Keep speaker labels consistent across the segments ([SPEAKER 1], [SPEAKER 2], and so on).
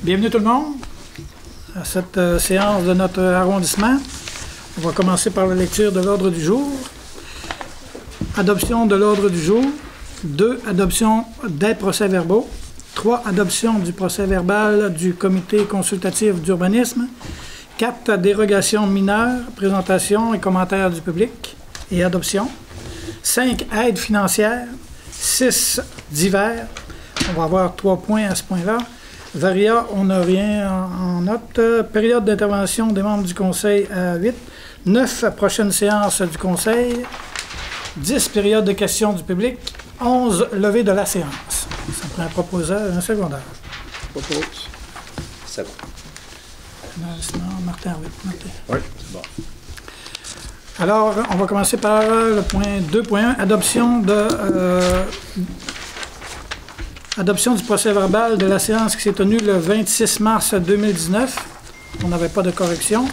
[SPEAKER 1] Bienvenue tout le monde à cette séance de notre arrondissement. On va commencer par la lecture de l'ordre du jour. Adoption de l'ordre du jour. 2. Adoption des procès-verbaux. 3. Adoption du procès-verbal du comité consultatif d'urbanisme. 4. Dérogations mineures, présentation et commentaires du public et adoption. 5. Aide financière. 6. Divers. On va avoir 3 points à ce point-là. Varia, on n'a rien en note. Période d'intervention des membres du conseil à 8. 9. Prochaine séance du conseil. 10. Période de questions du public. 11. Levée de la séance. Ça prend un proposeur et un secondaire.
[SPEAKER 2] Propose. C'est bon.
[SPEAKER 1] Sinon, Martin, oui. Martin.
[SPEAKER 2] Oui, c'est bon.
[SPEAKER 1] Alors, on va commencer par le point 2.1. Adoption du procès-verbal de la séance qui s'est tenue le 26 mars 2019. On n'avait pas de correction.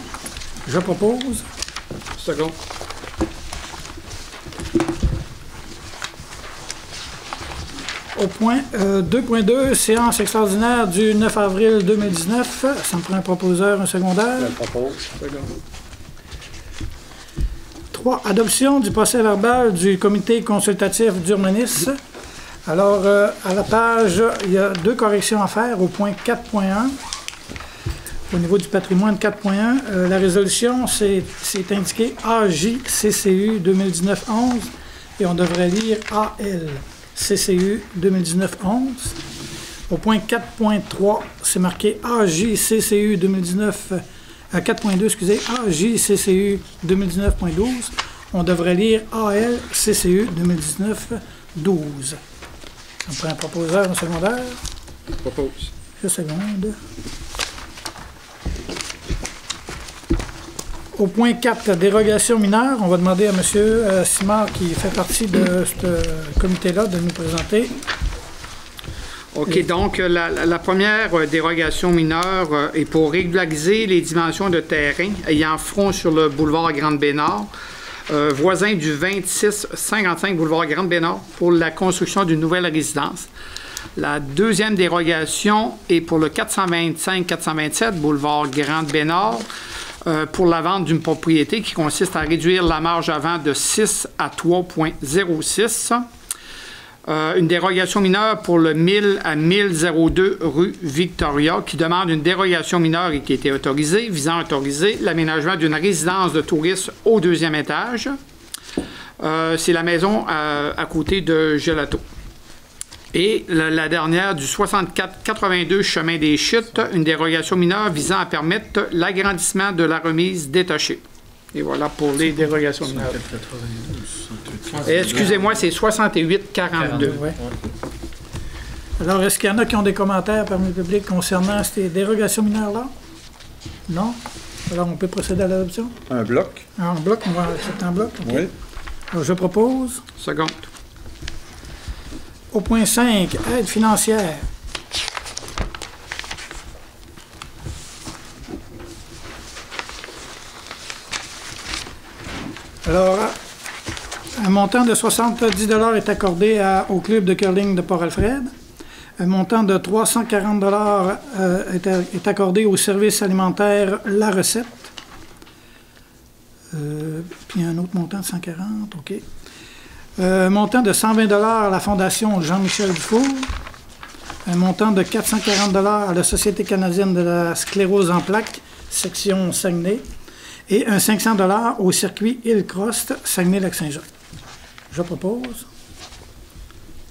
[SPEAKER 1] Je propose.
[SPEAKER 2] Second.
[SPEAKER 1] Au point 2.2, séance extraordinaire du 9 avril 2019. Ça me prend un proposeur, un secondaire.
[SPEAKER 2] Je propose. Second.
[SPEAKER 1] 3. Adoption du procès-verbal du comité consultatif d'urbanisme. Alors, à la page, il y a 2 corrections à faire au point 4.1. Au niveau du patrimoine 4.1, la résolution, c'est indiqué AJCCU 2019-11 et on devrait lire ALCCU 2019-11. Au point 4.3, c'est marqué AJCCU 2019, 4.2, excusez, AJCCU 2019.12. On devrait lire ALCCU 2019-12. On prend un proposeur, un secondaire.
[SPEAKER 2] Je propose.
[SPEAKER 1] Une seconde. Au point 4, dérogation mineure, on va demander à M. Simard, qui fait partie de ce comité-là, de nous présenter.
[SPEAKER 3] OK, donc la première dérogation mineure est pour régulariser les dimensions de terrain ayant front sur le boulevard Grande-Bénard, voisin du 2655 boulevard Grande-Bénard, pour la construction d'une nouvelle résidence. La deuxième dérogation est pour le 425-427 boulevard Grande-Bénard, pour la vente d'une propriété qui consiste à réduire la marge à vente de 6 à 3,06. Une dérogation mineure pour le 1000 à 1002 rue Victoria, qui demande une dérogation mineure et qui a été autorisée, visant à autoriser l'aménagement d'une résidence de tourisme au 2e étage. C'est la maison à côté de Gelato. Et la dernière, du 64-82 chemin des Chutes, une dérogation mineure visant à permettre l'agrandissement de la remise détachée. Et voilà pour les dérogations mineures. Excusez-moi, c'est 68-42.
[SPEAKER 1] Ouais. Alors, est-ce qu'il y en a qui ont des commentaires parmi le public concernant ces dérogations mineures-là? Non? Alors, on peut procéder à l'adoption?
[SPEAKER 2] Un bloc.
[SPEAKER 1] En bloc, on va accepter en bloc? Okay.
[SPEAKER 2] Oui.
[SPEAKER 1] Alors, je propose.
[SPEAKER 3] Seconde.
[SPEAKER 1] Au point 5, aide financière. Alors, un montant de 70 $ est accordé au club de curling de Port-Alfred. Un montant de 340 $ est accordé au service alimentaire La Recette. Puis un autre montant de 140, OK. Un montant de 120 $ à la Fondation Jean-Michel Dufour. Un montant de 440 $ à la Société canadienne de la sclérose en plaques, section Saguenay. Et un 500 $ au circuit Hillcross, Saguenay-Lac-Saint-Jean. Je propose.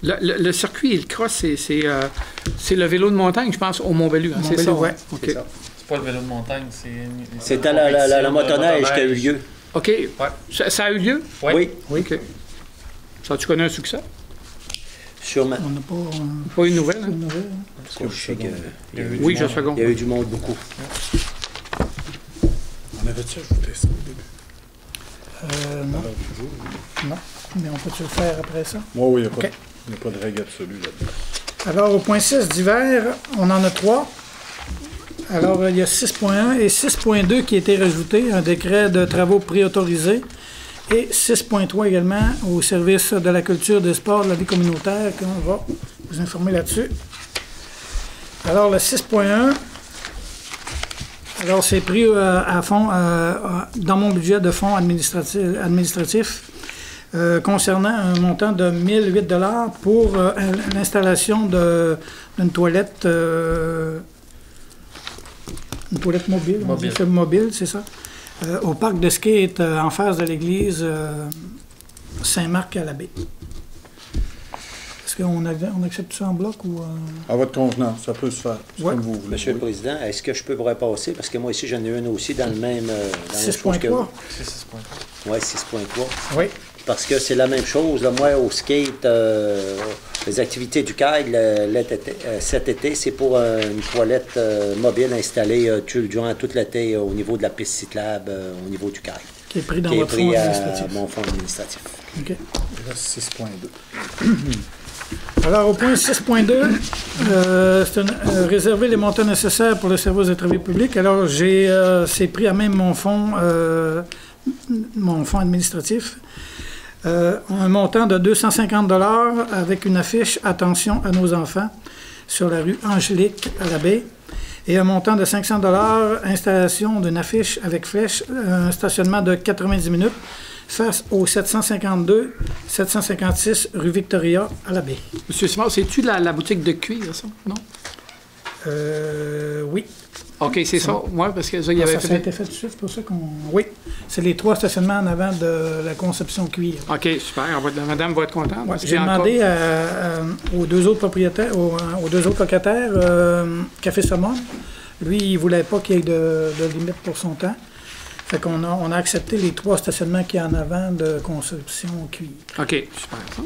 [SPEAKER 3] Le circuit Hillcross, c'est le vélo de montagne, je pense, au Mont-Bellu. Hein, c'est ça,
[SPEAKER 1] oui.
[SPEAKER 3] Okay.
[SPEAKER 4] C'est pas le vélo de montagne, c'est...
[SPEAKER 5] C'était la motoneige qui a eu lieu.
[SPEAKER 3] OK. Ouais. Ça a eu lieu?
[SPEAKER 5] Oui.
[SPEAKER 3] OK. Ça, tu connais un succès?
[SPEAKER 5] Sûrement.
[SPEAKER 1] On n'a pas...
[SPEAKER 3] Pas une nouvelle, hein?
[SPEAKER 5] Parce que je sais que...
[SPEAKER 3] Oui, je seconde.
[SPEAKER 5] Il y a eu du monde beaucoup.
[SPEAKER 2] On avait-tu ajouté ça au début?
[SPEAKER 1] Non. Non. Mais on peut-tu le faire après ça?
[SPEAKER 2] Oui, il n'y a pas de règle absolue là-dedans.
[SPEAKER 1] Alors, au point 6 d'hiver, on en a 3. Alors, il y a 6.1 et 6.2 qui a été rajouté, un décret de travaux préautorisés. Et 6.3 également au service de la culture, des sports, de la vie communautaire, qu'on va vous informer là-dessus. Alors, le 6.1, alors c'est pris à fond dans mon budget de fonds administratif concernant un montant de 1 008 $ pour l'installation d'une toilette, mobile. Mobile, c'est ça. Au parc de skate en face de l'église Saint-Marc à l'abbé. Est-ce qu'on accepte ça en bloc ou...
[SPEAKER 2] À votre convenance, ça peut se faire. C'est
[SPEAKER 1] Ouais.
[SPEAKER 2] comme vous voulez.
[SPEAKER 5] Monsieur le
[SPEAKER 2] Oui.
[SPEAKER 5] Président, est-ce que je peux vous repasser? Parce que moi ici, j'en ai une aussi dans le même... dans la même chose
[SPEAKER 1] 6.3?
[SPEAKER 5] que vous.
[SPEAKER 4] C'est 6.3.
[SPEAKER 5] Oui, 6.3.
[SPEAKER 1] Oui.
[SPEAKER 5] Parce que c'est la même chose. Là, moi, au skate, les activités du CAIG cet été, c'est pour une toilette mobile installée durant toute l'été au niveau de la piste cyclable, au niveau du CAIG.
[SPEAKER 1] Qui est pris dans
[SPEAKER 5] Qui est
[SPEAKER 1] votre fonds
[SPEAKER 5] pris à
[SPEAKER 1] administratif.
[SPEAKER 5] mon fonds administratif.
[SPEAKER 1] OK.
[SPEAKER 2] Il reste 6.2.
[SPEAKER 1] Alors, au point 6.2, réserver les montants nécessaires pour le service de travaux publics. Alors, c'est pris à même mon fonds administratif. Un montant de 250 $ avec une affiche « Attention à nos enfants » sur la rue Angélique à la baie. Et un montant de 500 $, installation d'une affiche avec flèche, un stationnement de 90 minutes face au 752-756 rue Victoria à la baie.
[SPEAKER 3] Monsieur Simard, c'est-tu la boutique de cuir, ça? Non?
[SPEAKER 1] Oui.
[SPEAKER 3] OK, c'est ça. Moi, parce que ça, il y avait
[SPEAKER 1] Ça a été fait tout de suite, c'est pour ça qu'on... Oui, c'est les 3 stationnements en avant de la conception cuir.
[SPEAKER 3] OK, super. Madame va être contente.
[SPEAKER 1] Ouais,
[SPEAKER 3] parce
[SPEAKER 1] j'ai
[SPEAKER 3] qu'il y a
[SPEAKER 1] demandé aux 2 autres propriétaires, aux 2 autres locataires, Café Saumon, lui, il ne voulait pas qu'il y ait de limite pour son temps. Fait qu'on a accepté les 3 stationnements qu'il y a en avant de conception cuir.
[SPEAKER 3] OK, super. Ça.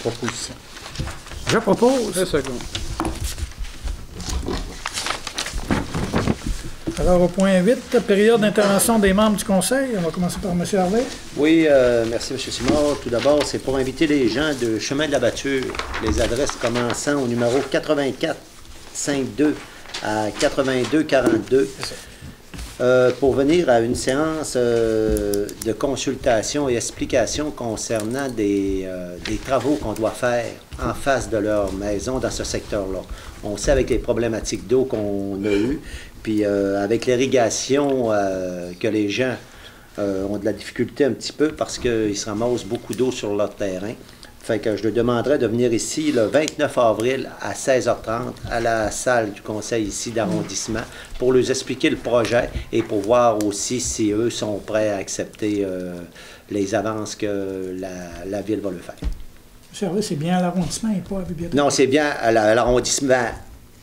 [SPEAKER 2] Proposition.
[SPEAKER 1] Je propose.
[SPEAKER 3] 2 secondes.
[SPEAKER 1] Alors, au point 8, période d'intervention des membres du conseil. On va commencer par M. Harvey.
[SPEAKER 5] Oui, merci M. Simard. Tout d'abord, c'est pour inviter les gens de Chemin de la Batture, les adresses commençant au numéro 8452 à 8242, pour venir à une séance de consultation et explication concernant des travaux qu'on doit faire en face de leur maison dans ce secteur-là. On sait avec les problématiques d'eau qu'on a eues, puis avec l'irrigation que les gens ont de la difficulté un petit peu parce qu'ils se ramassent beaucoup d'eau sur leur terrain. Fait que je le demanderai de venir ici le 29 avril à 16h30 à la salle du conseil ici d'arrondissement pour leur expliquer le projet et pour voir aussi si eux sont prêts à accepter les avances que la ville va leur faire.
[SPEAKER 1] M. Harvey, c'est bien à l'arrondissement et pas à la bibliothèque?
[SPEAKER 5] Non, c'est bien à l'arrondissement,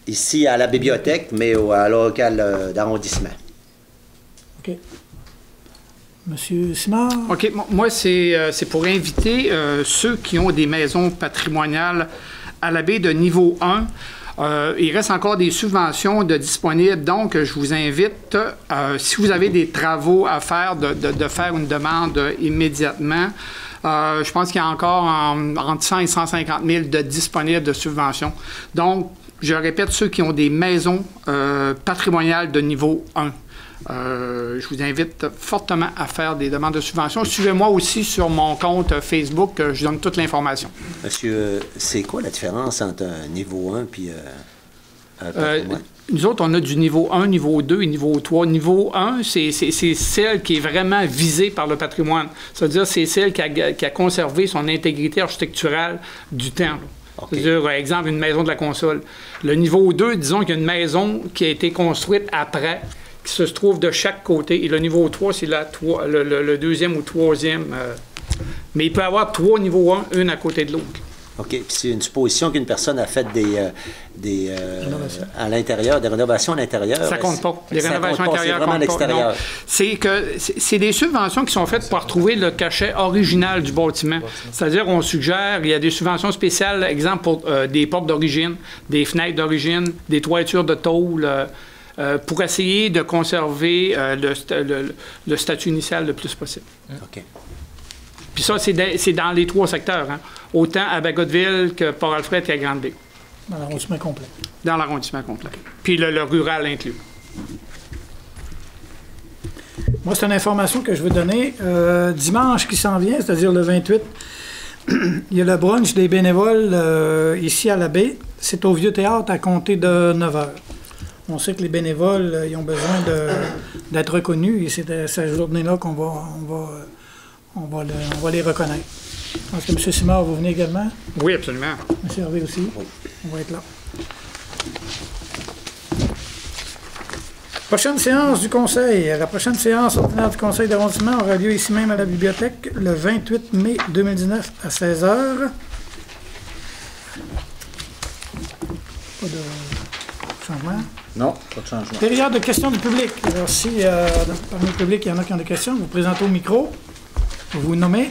[SPEAKER 5] ici à la bibliothèque, mais à la locale d'arrondissement.
[SPEAKER 1] OK. Monsieur Simard?
[SPEAKER 3] OK, moi, c'est pour inviter ceux qui ont des maisons patrimoniales à la baie de niveau 1. Il reste encore des subventions disponibles, donc je vous invite, si vous avez des travaux à faire, de faire une demande immédiatement. Je pense qu'il y a encore entre 100 et 150 000 de disponibles de subventions. Donc, je répète, ceux qui ont des maisons patrimoniales de niveau 1. Je vous invite fortement à faire des demandes de subvention. Suivez-moi aussi sur mon compte Facebook, je donne toute l'information.
[SPEAKER 5] Monsieur, c'est quoi la différence entre un niveau 1 puis un patrimoine?
[SPEAKER 3] Nous autres, on a du niveau 1, niveau 2 et niveau 3. Niveau 1, c'est celle qui est vraiment visée par le patrimoine. C'est-à-dire, c'est celle qui a conservé son intégrité architecturale du temps. Okay. C'est-à-dire, par exemple, une maison de la console. Le niveau 2, disons qu'il y a une maison qui a été construite après, qui se trouve de chaque côté. Et le niveau 3, c'est le deuxième ou troisième. Mais il peut y avoir 3 niveaux 1, une à côté de l'autre.
[SPEAKER 5] OK. Puis c'est une supposition qu'une personne a fait à l'intérieur, des rénovations à l'intérieur.
[SPEAKER 3] Ça compte pas. Les rénovations intérieures
[SPEAKER 5] c'est vraiment à l'extérieur.
[SPEAKER 3] C'est des subventions qui sont faites pour retrouver le cachet original du bâtiment. C'est-à-dire, on suggère, il y a des subventions spéciales, exemple pour des portes d'origine, des fenêtres d'origine, des toitures de tôle, pour essayer de conserver le statut initial le plus possible.
[SPEAKER 5] OK.
[SPEAKER 3] Puis ça, c'est dans les 3 secteurs, hein? Autant à Bagotville que Port-Alfred et à Grande-Bay.
[SPEAKER 1] Dans l'arrondissement complet.
[SPEAKER 3] Dans l'arrondissement complet. Puis le rural inclus.
[SPEAKER 1] Moi, c'est une information que je veux donner. Dimanche qui s'en vient, c'est-à-dire le 28, il y a le brunch des bénévoles ici à la baie. c'est au Vieux Théâtre à compter de 9 h. On sait que les bénévoles, ils ont besoin d'être reconnus et c'est à cette journée-là qu'on va les reconnaître. Est-ce que M. Simard, vous venez également?
[SPEAKER 3] Oui, absolument.
[SPEAKER 1] M. Hervé aussi? Oui. On va être là. Prochaine séance du Conseil. La prochaine séance ordinaire du Conseil d'arrondissement aura lieu ici même à la bibliothèque le 28 mai 2019 à 16 h. Pas de changement?
[SPEAKER 2] Non, pas de changement.
[SPEAKER 1] Période de questions du public. Alors, si parmi le public, il y en a qui ont des questions, vous présentez au micro. Vous vous nommez.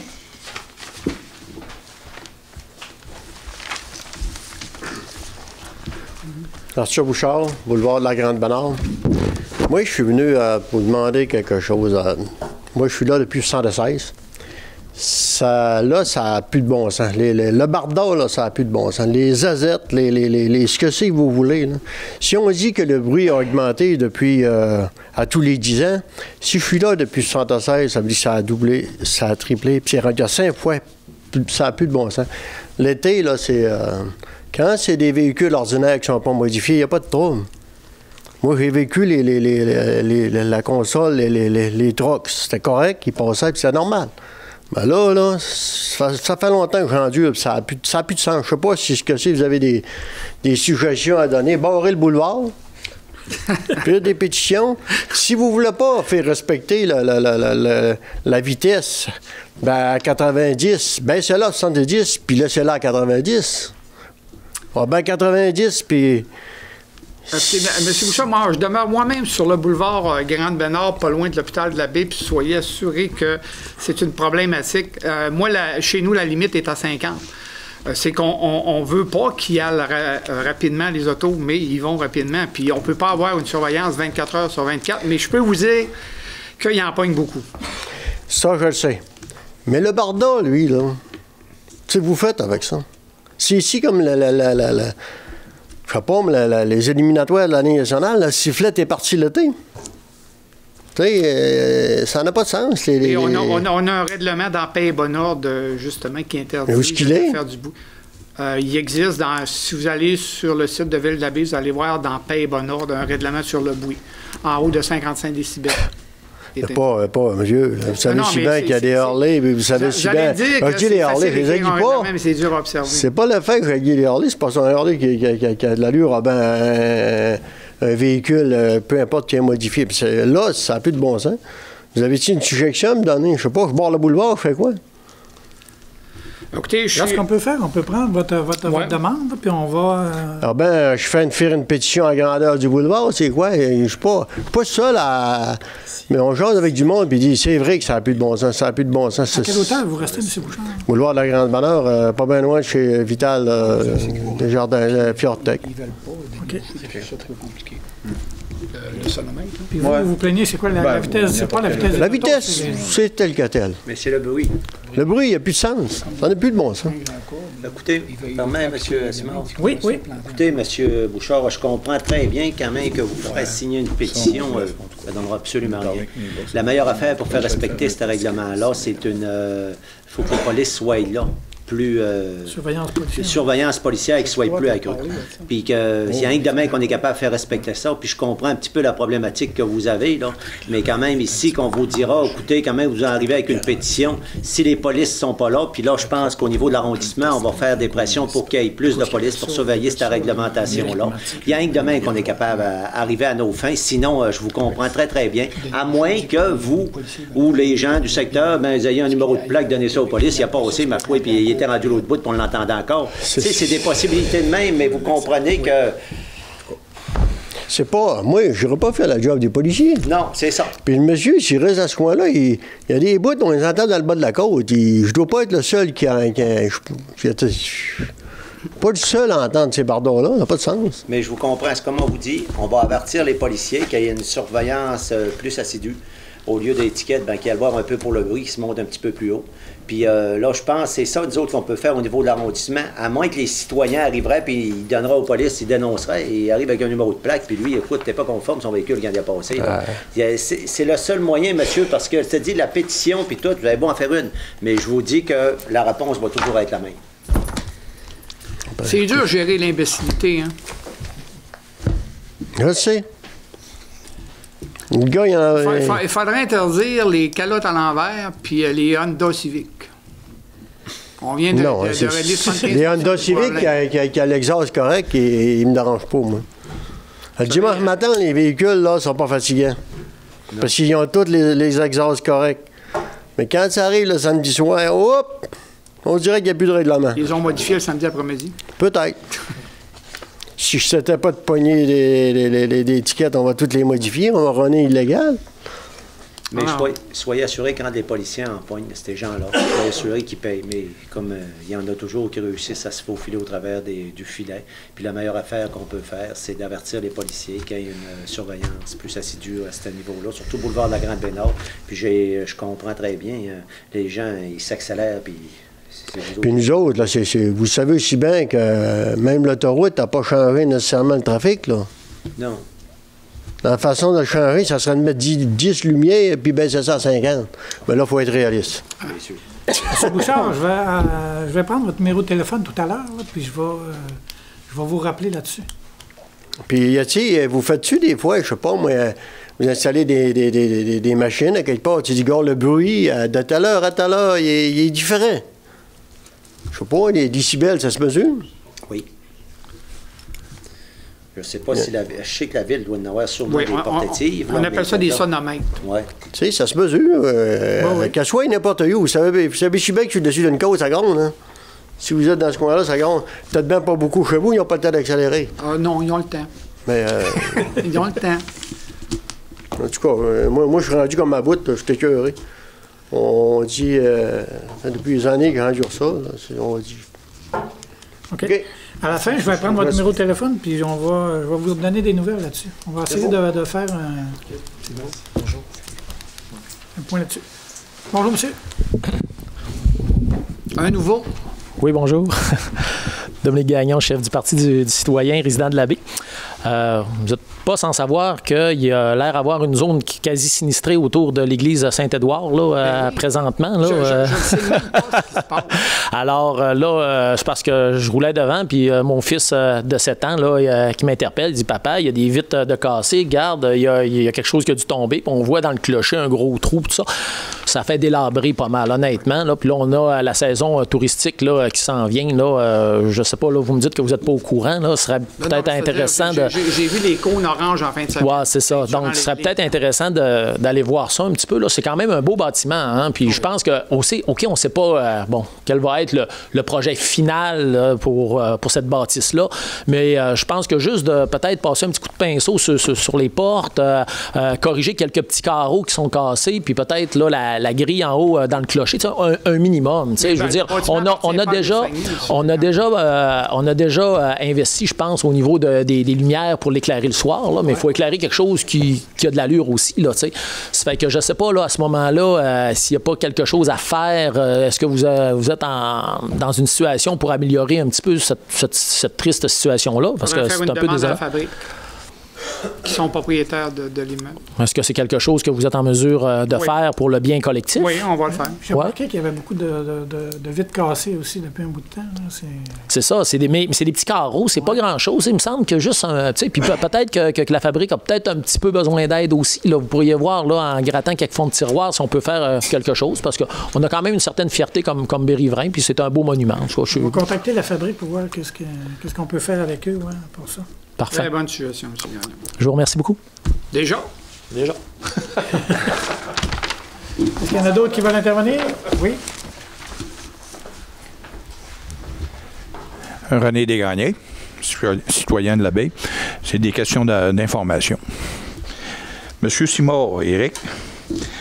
[SPEAKER 6] Arthur Bouchard, boulevard de la Grande-Banane. Moi, je suis venu pour demander quelque chose. Moi, je suis là depuis 1976. Ça n'a plus de bon sens. Le barda, là, ça n'a plus de bon sens. Les zazettes, ce que c'est que vous voulez. Là. Si on dit que le bruit a augmenté depuis à tous les 10 ans, si je suis là depuis 1976, ça veut dire que ça a doublé, ça a triplé, puis c'est rendu à 5 fois, ça n'a plus de bon sens. L'été, là, c'est... quand c'est des véhicules ordinaires qui ne sont pas modifiés, il n'y a pas de trouble. Moi, j'ai vécu la console, les trucks. C'était correct, ils passaient, puis c'est normal. Mais là, ça fait longtemps que j'endure, puis ça n'a plus de sens. Je ne sais pas si vous avez des suggestions à donner. Barrer le boulevard, puis des pétitions. Si vous ne voulez pas faire respecter la vitesse à 90, baissez-la à 70, puis laissez-la à 90. Ah, 90, puis...
[SPEAKER 3] Monsieur Bouchard, moi, je demeure moi-même sur le boulevard Grande-Bénard, pas loin de l'hôpital de la Baie, puis soyez assurés que c'est une problématique. Moi, chez nous, la limite est à 50. C'est qu'on ne veut pas qu'ils aillent rapidement, les autos, mais ils vont rapidement. Puis on ne peut pas avoir une surveillance 24 heures sur 24, mais je peux vous dire qu'il en pogne beaucoup.
[SPEAKER 6] Ça, je le sais. Mais le barda, lui, là, qu'est-ce que vous faites avec ça? C'est ici comme je sais pas, les éliminatoires de l'année nationale, la sifflette est partie l'été. Tu sais, ça n'a pas de sens.
[SPEAKER 3] Et on a un règlement dans Paix et Bon Ordre, justement, qui interdit
[SPEAKER 6] où est-ce qu'il est?
[SPEAKER 3] De faire du bruit. Il existe, si vous allez sur le site de Ville-de-la-Baie, vous allez voir dans Paix et Bon Ordre un règlement sur le bruit, en haut de 55 décibels.
[SPEAKER 6] Pas monsieur. Vous savez si bien qu'il y a des Harley, vous savez si bien. Je dis les Harley, je les aiguille pas.
[SPEAKER 3] C'est dur à observer.
[SPEAKER 6] C'est pas le fait que j'aiguille les Harley, c'est pas un Harley qui a de l'allure à un véhicule, peu importe qui est modifié. Puis là, ça n'a plus de bon sens. Vous avez-tu une suggestion à me donner? Je sais pas, je barre le boulevard, je fais quoi?
[SPEAKER 3] Écoutez,
[SPEAKER 1] ce qu'on peut faire, on peut prendre votre demande, puis on va...
[SPEAKER 6] je fais faire une pétition à grandeur du boulevard, c'est quoi? Je suis pas seul à... Mais on jase avec du monde, puis il dit, c'est vrai que ça n'a plus de bon sens, ça n'a plus de bon sens.
[SPEAKER 1] À quelle hauteur vous restez, M. Bouchard?
[SPEAKER 6] Boulevard de la Grande-Banane, pas bien loin de chez Vital, Desjardins, Fjordtech.
[SPEAKER 4] Ils veulent pas, c'est trop compliqué. Le sonomètre.
[SPEAKER 1] Puis vous plaignez, c'est quoi la vitesse? C'est pas la vitesse?
[SPEAKER 6] La vitesse, c'est tel que tel.
[SPEAKER 5] Mais c'est le bruit.
[SPEAKER 6] Le bruit, il n'y a plus de sens. Ça n'a plus de bon sens.
[SPEAKER 5] Écoutez, permet, M. Simard.
[SPEAKER 1] Oui.
[SPEAKER 5] Écoutez, M. Bouchard, je comprends très bien quand même que vous ferez signer une pétition. Ça ne donnera absolument rien. La meilleure affaire pour faire respecter ce règlement-là, c'est il faut que la police soit là. Plus surveillance policière qui soit plus accrue. Puis qu'il y a rien que demain qu'on est capable de faire respecter ça. Puis je comprends un petit peu la problématique que vous avez, là. Mais quand même, ici, qu'on vous dira, écoutez, quand même, vous arrivez avec une pétition, si les polices sont pas là, puis là, je pense qu'au niveau de l'arrondissement, on va faire des pressions pour qu'il y ait plus de police pour surveiller cette réglementation-là. Il y a rien que demain qu'on est capable d'arriver à nos fins. Sinon, je vous comprends très, très bien. À moins que vous ou les gens du secteur, vous ayez un numéro de plaque, donnez ça aux polices, il n'y a pas aussi, ma foi, puis il était rendu l'autre bout, puis on l'entendait encore. C'est des possibilités de même, mais vous comprenez que...
[SPEAKER 6] C'est pas... Moi, je n'irai pas faire la job des policiers.
[SPEAKER 5] Non, c'est ça.
[SPEAKER 6] Puis le monsieur, s'il reste à ce coin-là, il y a des bouts, on les entend dans le bas de la côte. Je dois pas être le seul qui a... Pas le seul à entendre ces bardons-là, ça n'a pas de sens.
[SPEAKER 5] Mais je vous comprends. C'est comme on vous dit, on va avertir les policiers qu'il y ait une surveillance plus assidue. Au lieu d'étiquette, qu'il y a le voir un peu pour le bruit qui se monte un petit peu plus haut. Puis là, je pense que c'est ça, nous autres, qu'on peut faire au niveau de l'arrondissement, à moins que les citoyens arriveraient, puis ils donneraient aux polices, ils dénonceraient, et ils arrivent avec un numéro de plaque, puis lui, écoute, t'es pas conforme son véhicule quand il a passé. C'est le seul moyen, monsieur, parce que je te dis, la pétition, puis tout, vous avez beau en faire une, mais je vous dis que la réponse va toujours être la même.
[SPEAKER 3] C'est dur de gérer l'imbécilité, hein?
[SPEAKER 6] Je le sais. Le gars, il en a...
[SPEAKER 3] Il faudrait interdire les calottes à l'envers puis les Honda Civic. On vient de
[SPEAKER 6] Non,
[SPEAKER 3] régler 75
[SPEAKER 6] les Honda
[SPEAKER 3] du
[SPEAKER 6] Civic
[SPEAKER 3] problème.
[SPEAKER 6] qui a l'exhaust correct, il me dérange pas, moi. Le dimanche matin, les véhicules, là, sont pas fatigants. Parce qu'ils ont tous les exhausts corrects. Mais quand ça arrive le samedi soir, hop, on dirait qu'il n'y a plus de règlement.
[SPEAKER 3] Ils ont modifié le samedi après-midi.
[SPEAKER 6] Peut-être. Si je ne pas de pogner les étiquettes, on va toutes les modifier, on va runner illégal.
[SPEAKER 5] Mais soyez assurés quand les policiers empoignent ces gens-là, soyez assurés qu'ils payent. Mais comme il y en a toujours qui réussissent à se faufiler au travers du filet, puis la meilleure affaire qu'on peut faire, c'est d'avertir les policiers qu'il y ait une surveillance plus assidue à ce niveau-là, surtout au boulevard de la Grande-Bénard. Puis je comprends très bien, les gens, ils s'accélèrent, puis...
[SPEAKER 6] Puis nous autres, là, vous savez aussi bien que même l'autoroute n'a pas changé nécessairement le trafic, là.
[SPEAKER 5] Non.
[SPEAKER 6] La façon de le changer, ça serait de mettre 10 lumières et puis baisser ça à 50. Mais là, il faut être réaliste.
[SPEAKER 5] Bien sûr.
[SPEAKER 1] M. Bouchard, je vais prendre votre numéro de téléphone tout à l'heure, là, puis je vais vous rappeler là-dessus.
[SPEAKER 6] Puis, vous faites-tu des fois, je sais pas, moi, vous installez des machines à quelque part, tu dis, gars, le bruit, de telle heure à telle heure, il est différent. Je sais pas, les décibels, ça se mesure?
[SPEAKER 5] Oui. Je ne sais pas si je sais que la ville doit en avoir sûrement des portatives.
[SPEAKER 3] On appelle ça des sonomètres.
[SPEAKER 5] Oui.
[SPEAKER 6] Tu sais, ça se mesure. Qu'elle soit n'importe où. Vous savez si bien que je suis dessus d'une côte, ça gronde. Hein? Si vous êtes dans ce coin-là, ça gronde. Peut-être bien pas beaucoup chez vous, ils n'ont pas le temps d'accélérer.
[SPEAKER 3] Non, ils ont le temps.
[SPEAKER 6] Mais,
[SPEAKER 3] Ils ont le temps.
[SPEAKER 6] En tout cas, moi, je suis rendu comme ma boute, je suis écœuré. On dit, depuis des années que j'ai ça, là, on dit.
[SPEAKER 1] OK. À la fin, je vais prendre votre numéro de téléphone, puis je vais vous donner des nouvelles là-dessus. On va essayer de faire un point là-dessus. Bonjour, monsieur.
[SPEAKER 3] Un nouveau.
[SPEAKER 7] Oui, bonjour. Dominique Gagnon, chef du Parti du citoyen, résident de la baie. Vous n'êtes pas sans savoir qu'il y a l'air d'avoir une zone quasi sinistrée autour de l'église Saint-Édouard, là, présentement. Là,
[SPEAKER 3] Je ne sais même pas ce qui se passe.
[SPEAKER 7] Alors là, c'est parce que je roulais devant, puis mon fils de 7 ans là, qui m'interpelle, dit « Papa, il y a des vitres de cassées, regarde, il y a quelque chose qui a dû tomber. » Puis on voit dans le clocher un gros trou, tout ça. Ça fait délabrer pas mal, honnêtement. Là. Puis là, on a la saison touristique là, qui s'en vient. Là, je sais pas, là, vous me dites que vous n'êtes pas au courant. Là, ce serait peut-être intéressant de...
[SPEAKER 3] J'ai vu les cônes orange en fin de semaine.
[SPEAKER 7] Oui, c'est ça. Donc, ce serait peut-être intéressant d'aller voir ça un petit peu. Là. C'est quand même un beau bâtiment. Hein? Puis je pense que aussi, OK, on ne sait pas quel va être le projet final là, pour cette bâtisse-là. Mais je pense que juste de peut-être passer un petit coup de pinceau sur les portes, corriger quelques petits carreaux qui sont cassés, puis peut-être là, la grille en haut dans le clocher, un minimum. Je veux dire, on a déjà investi, je pense, au niveau des lumières pour l'éclairer le soir, là, mais il faut éclairer quelque chose qui a de l'allure aussi. Là, ça fait que je ne sais pas là, à ce moment-là s'il n'y a pas quelque chose à faire. Est-ce que vous êtes dans une situation pour améliorer un petit peu cette triste situation-là? Parce que c'est un peu désolant.
[SPEAKER 3] Qui sont propriétaires de l'immeuble.
[SPEAKER 7] Est-ce que c'est quelque chose que vous êtes en mesure de faire pour le bien collectif?
[SPEAKER 3] Oui, on va le faire.
[SPEAKER 1] J'ai remarqué qu'il y avait beaucoup de vitres cassées aussi depuis un bout de temps.
[SPEAKER 7] C'est ça, c'est des petits carreaux, c'est pas grand-chose. Il me semble que juste puis peut-être que la fabrique a peut-être un petit peu besoin d'aide aussi. Là, vous pourriez voir là, en grattant quelques fonds de tiroir si on peut faire quelque chose, parce qu'on a quand même une certaine fierté comme Berry-Riverain, puis c'est un beau monument.
[SPEAKER 1] On va contacter la fabrique pour voir qu'est-ce qu'on peut faire avec eux pour ça.
[SPEAKER 7] Parfait.
[SPEAKER 3] Très bonne situation, M. Gagnon.
[SPEAKER 7] Je vous remercie beaucoup.
[SPEAKER 3] Déjà?
[SPEAKER 7] Déjà.
[SPEAKER 1] Est-ce qu'il y en a d'autres qui veulent intervenir? Oui.
[SPEAKER 8] René Desgagnés, citoyen de la baie. C'est des questions d'information. Monsieur Simard, Éric,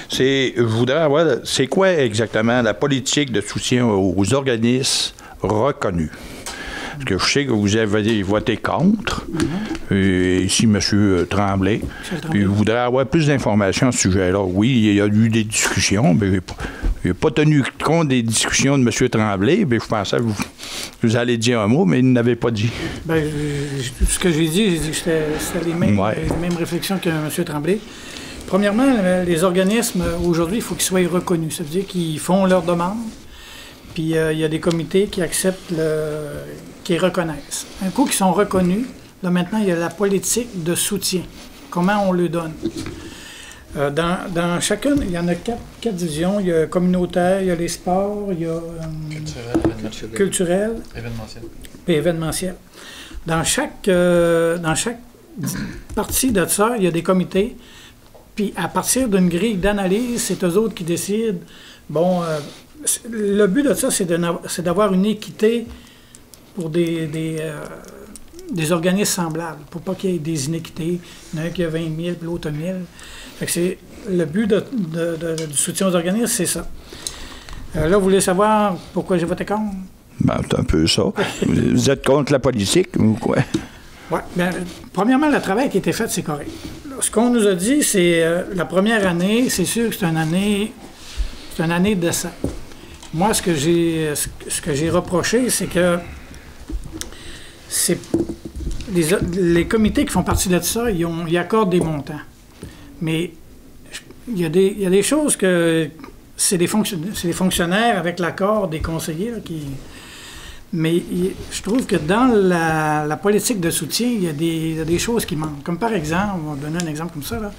[SPEAKER 8] je voudrais avoir, c'est quoi exactement la politique de soutien aux organismes reconnus? Parce que je sais que vous avez voté contre, ici, M. Tremblay. Puis je voudrais avoir plus d'informations à ce sujet-là. Oui, il y a eu des discussions, mais je n'ai pas tenu compte des discussions de M. Tremblay. Mais je pensais que vous allez dire un mot, mais il n'avait pas dit.
[SPEAKER 1] Bien, ce que j'ai dit que c'était les mêmes réflexions que M. Tremblay. Premièrement, les organismes, aujourd'hui, il faut qu'ils soient reconnus. Ça veut dire qu'ils font leurs demandes. Puis il y a des comités qui acceptent qu'ils reconnaissent. Un coup qu'ils sont reconnus, là maintenant, il y a la politique de soutien. Comment on le donne? Dans chacune, il y en a quatre divisions. Il y a communautaire, il y a les sports, il y a culturel, et événementiel. Dans chaque partie de ça, il y a des comités. Puis à partir d'une grille d'analyse, c'est eux autres qui décident. Bon, le but de ça, c'est d'avoir une équité pour des organismes semblables, pour pas qu'il y ait des inéquités. Il y en a un qui a 20 000, puis l'autre a 1 000. Fait que c'est le but du soutien aux organismes, c'est ça. Là, vous voulez savoir pourquoi j'ai voté contre?
[SPEAKER 8] Ben, c'est un peu ça. Vous êtes contre la politique ou quoi?
[SPEAKER 1] Oui. Bien, premièrement, le travail qui a été fait, c'est correct. Là, ce qu'on nous a dit, c'est la première année, c'est sûr que c'est une année d'essai. Moi, ce que j'ai reproché, c'est que les comités qui font partie de ça, ils accordent des montants. Mais il y a des choses que c'est des fonctionnaires avec l'accord des conseillers là, qui... Mais je trouve que dans la politique de soutien, il y a des choses qui manquent. Comme par exemple, on va donner un exemple comme ça, là,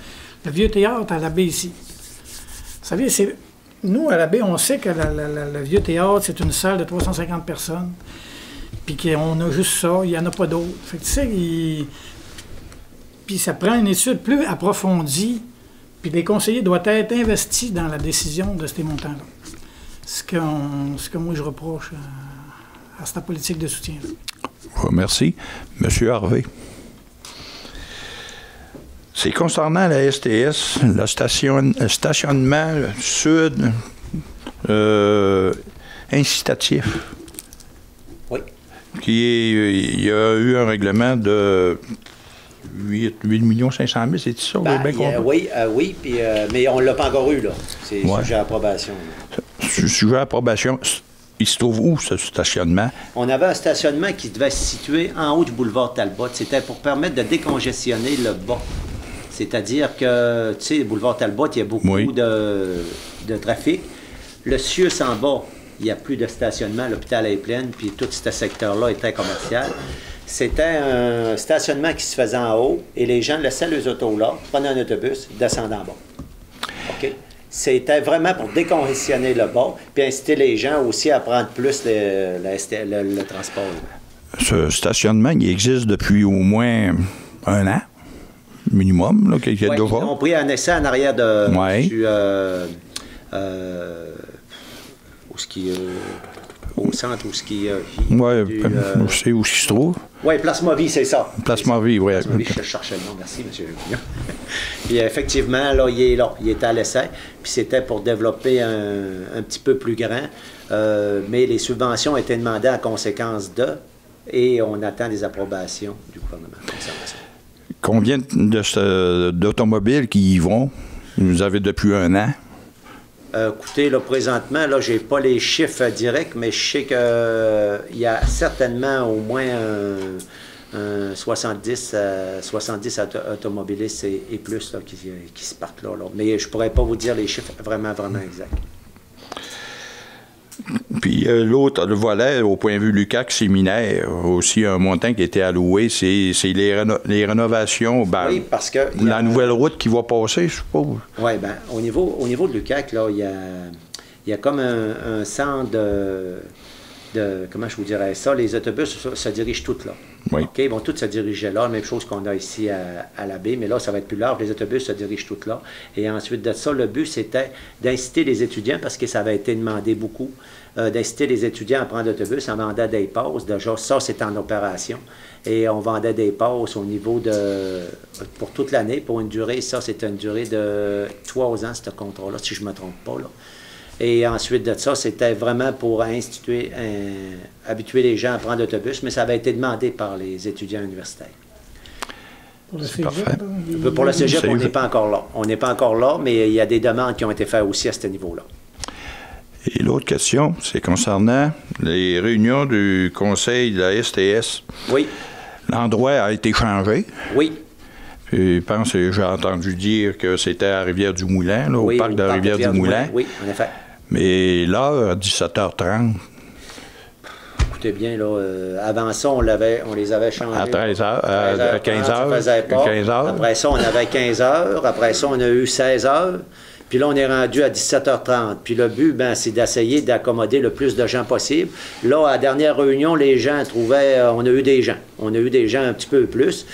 [SPEAKER 1] le vieux théâtre à la baie ici. Vous savez, nous, à la baie, on sait que le vieux théâtre, c'est une salle de 350 personnes, puis qu'on a juste ça, il n'y en a pas d'autres. Fait que tu sais, puis ça prend une étude plus approfondie, puis les conseillers doivent être investis dans la décision de ces montants-là. Ce que moi, je reproche à cette politique de soutien.
[SPEAKER 8] Merci. Monsieur Harvey. C'est concernant la STS, le stationnement sud incitatif.
[SPEAKER 5] Oui.
[SPEAKER 8] Il y a eu un règlement de 8 500 000, c'est ça?
[SPEAKER 5] Oui, puis, mais on ne l'a pas encore eu, là. C'est sujet à approbation.
[SPEAKER 8] Sujet à approbation. Il se trouve où, ce stationnement?
[SPEAKER 5] On avait un stationnement qui devait se situer en haut du boulevard Talbot. C'était pour permettre de décongestionner le bas. C'est-à-dire que, tu sais, le boulevard Talbot, il y a beaucoup de trafic. Le Sius en bas, il n'y a plus de stationnement. L'hôpital est plein, puis tout ce secteur-là est très commercial. C'était un stationnement qui se faisait en haut et les gens laissaient leurs autos là, prenaient un autobus, descendaient en bas. OK? C'était vraiment pour décongestionner le bas, puis inciter les gens aussi à prendre plus le transport.
[SPEAKER 8] Ce stationnement, il existe depuis au moins 1 an, minimum, là,
[SPEAKER 5] ils ont pris un essai en arrière de... au centre où ce qui...
[SPEAKER 8] c'est où il se trouve.
[SPEAKER 5] Oui, Plasma-Vie, c'est ça.
[SPEAKER 8] Plasma-Vie, oui.
[SPEAKER 5] Je cherchais le nom, merci, M. Pignon. Puis effectivement, là, il est là, il est à l'essai, puis c'était pour développer un petit peu plus grand, mais les subventions étaient demandées en conséquence de, et on attend des approbations du gouvernement concernant ça.
[SPEAKER 8] Combien d'automobiles qui y vont? Vous avez depuis 1 an?
[SPEAKER 5] Écoutez, là, présentement, là, j'ai pas les chiffres directs, mais je sais qu'il y a certainement au moins 70 automobilistes et plus là, qui se partent là. Mais je pourrais pas vous dire les chiffres vraiment exacts.
[SPEAKER 8] Puis l'autre volet, au point de vue LUQAC séminaire, aussi un montant qui a été alloué, c'est les rénovations. Ben,
[SPEAKER 5] oui, parce que...
[SPEAKER 8] la nouvelle route qui va passer, je suppose.
[SPEAKER 5] Oui, bien, au niveau de LUQAC, là, il y a comme un centre de... Comment je vous dirais ça? Les autobus se dirigent tous là.
[SPEAKER 8] Oui.
[SPEAKER 5] OK? Ils vont tous se diriger là. Même chose qu'on a ici à la baie, mais là, ça va être plus large. Les autobus se dirigent tous là. Et ensuite de ça, le but, c'était d'inciter les étudiants, parce que ça avait été demandé beaucoup, d'inciter les étudiants à prendre l'autobus en vendant des passes. Déjà, ça, c'est en opération. Et on vendait des passes au niveau de... pour toute l'année, pour une durée. Ça, c'est une durée de 3 ans, ce contrat-là, si je ne me trompe pas, là. Et ensuite de ça, c'était vraiment pour habituer les gens à prendre l'autobus, mais ça avait été demandé par les étudiants universitaires.
[SPEAKER 1] Pour le cégep,
[SPEAKER 5] pour le cégep, on n'est pas encore là. On n'est pas encore là, mais il y a des demandes qui ont été faites aussi à ce niveau-là.
[SPEAKER 8] Et l'autre question, c'est concernant les réunions du conseil de la STS.
[SPEAKER 5] Oui.
[SPEAKER 8] L'endroit a été changé.
[SPEAKER 5] Oui.
[SPEAKER 8] Je pense que j'ai entendu dire que c'était à Rivière-du-Moulin, là, au parc de Rivière-du-Moulin.
[SPEAKER 5] Oui, en effet.
[SPEAKER 8] Mais l'heure, à 17h30.
[SPEAKER 5] écoutez bien, là, avant ça, on les avait changés.
[SPEAKER 8] À 13 heures, à 15 heures.
[SPEAKER 5] Ça faisait pas.
[SPEAKER 8] 15 heures.
[SPEAKER 5] Après ça, on avait 15 heures. Après ça, on a eu 16 heures. Puis là, on est rendu à 17h30. Puis le but, c'est d'essayer d'accommoder le plus de gens possible. Là, à la dernière réunion, les gens trouvaient... on a eu des gens. On a eu des gens un petit peu plus.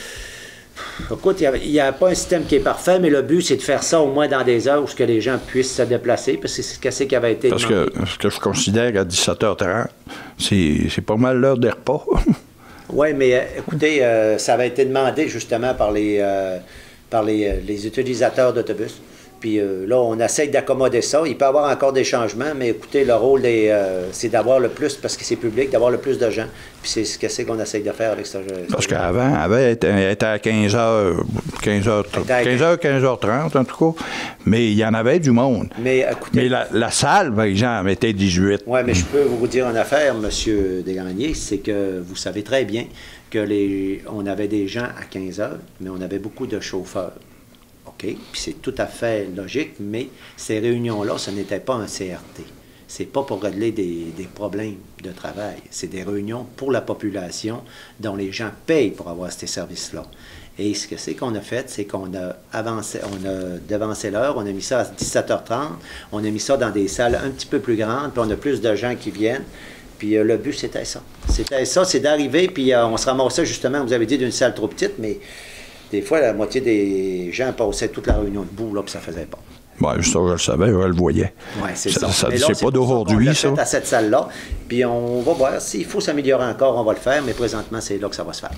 [SPEAKER 5] Écoute, il n'y a pas un système qui est parfait, mais le but, c'est de faire ça au moins dans des heures où que les gens puissent se déplacer, parce que c'est ce qui avait été demandé.
[SPEAKER 8] Parce que ce que je considère qu'à 17h30, c'est pas mal l'heure des repas.
[SPEAKER 5] Oui, mais écoutez, ça avait été demandé justement par les utilisateurs d'autobus. Puis là, on essaye d'accommoder ça. Il peut y avoir encore des changements, mais écoutez, le rôle, c'est d'avoir le plus, parce que c'est public, d'avoir le plus de gens. Puis c'est ce qu'on essaye de faire avec ça.
[SPEAKER 8] Parce qu'avant, elle était à 15h, 15h30 en tout cas, mais il y en avait du monde.
[SPEAKER 5] Mais écoutez...
[SPEAKER 8] Mais la salle, par exemple, était 18.
[SPEAKER 5] Oui, mais je peux vous dire une affaire, M. Desgagnés, c'est que vous savez très bien que on avait des gens à 15h, mais on avait beaucoup de chauffeurs. OK? Puis c'est tout à fait logique, mais ces réunions-là, ce n'était pas un CRT. C'est pas pour régler des problèmes de travail. C'est des réunions pour la population dont les gens payent pour avoir ces services-là. Et ce que c'est qu'on a fait, c'est qu'on a devancé l'heure, on a mis ça à 17h30, on a mis ça dans des salles un petit peu plus grandes, puis on a plus de gens qui viennent. Puis le but, c'était ça. C'était ça, c'est d'arriver, puis on se ramassait justement, vous avez dit, d'une salle trop petite, mais... Des fois, la moitié des gens passaient toute la réunion debout, là, puis ça faisait pas.
[SPEAKER 8] Oui, ça, je le savais, je le voyais.
[SPEAKER 5] Oui, c'est ça.
[SPEAKER 8] C'est pas d'aujourd'hui, ça.
[SPEAKER 5] On l'a fait à cette salle-là, puis on va voir. S'il faut s'améliorer encore, on va le faire, mais présentement, c'est là que ça va se faire.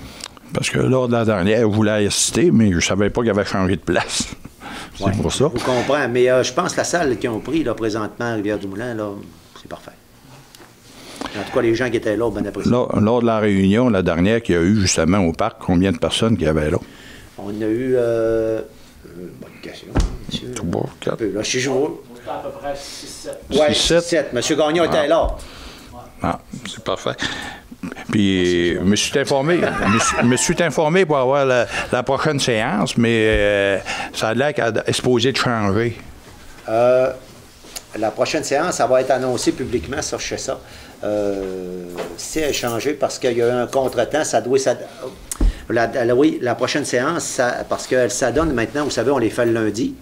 [SPEAKER 8] Parce que lors de la dernière, je voulais assister, mais je ne savais pas qu'il avait changé de place. C'est pour ça.
[SPEAKER 5] Je comprends, mais je pense que la salle qu'ils ont pris, là, présentement, à Rivière-du-Moulin, là, c'est parfait. En tout cas, les gens qui étaient là, bien appréciés.
[SPEAKER 8] Lors de la réunion, la dernière qu'il y a eu, justement, au parc, combien de personnes qu'il y avait là?
[SPEAKER 5] On a eu... bonne question, monsieur.
[SPEAKER 8] 3, 4.
[SPEAKER 5] Là, je suis joué.
[SPEAKER 7] C'était à peu près 6-7.
[SPEAKER 5] Oui, 6-7. Monsieur Gagnon était là.
[SPEAKER 8] Ah, c'est parfait. Puis, je me suis informé pour avoir la prochaine séance, mais ça a l'air qu'elle est supposée de changer.
[SPEAKER 5] La prochaine séance, ça va être annoncé publiquement, ça, je sais ça. Si elle a changé parce qu'il y a eu un contretemps, ça doit... oui, la prochaine séance, parce qu'elle s'adonne maintenant, vous savez, on les fait le lundi.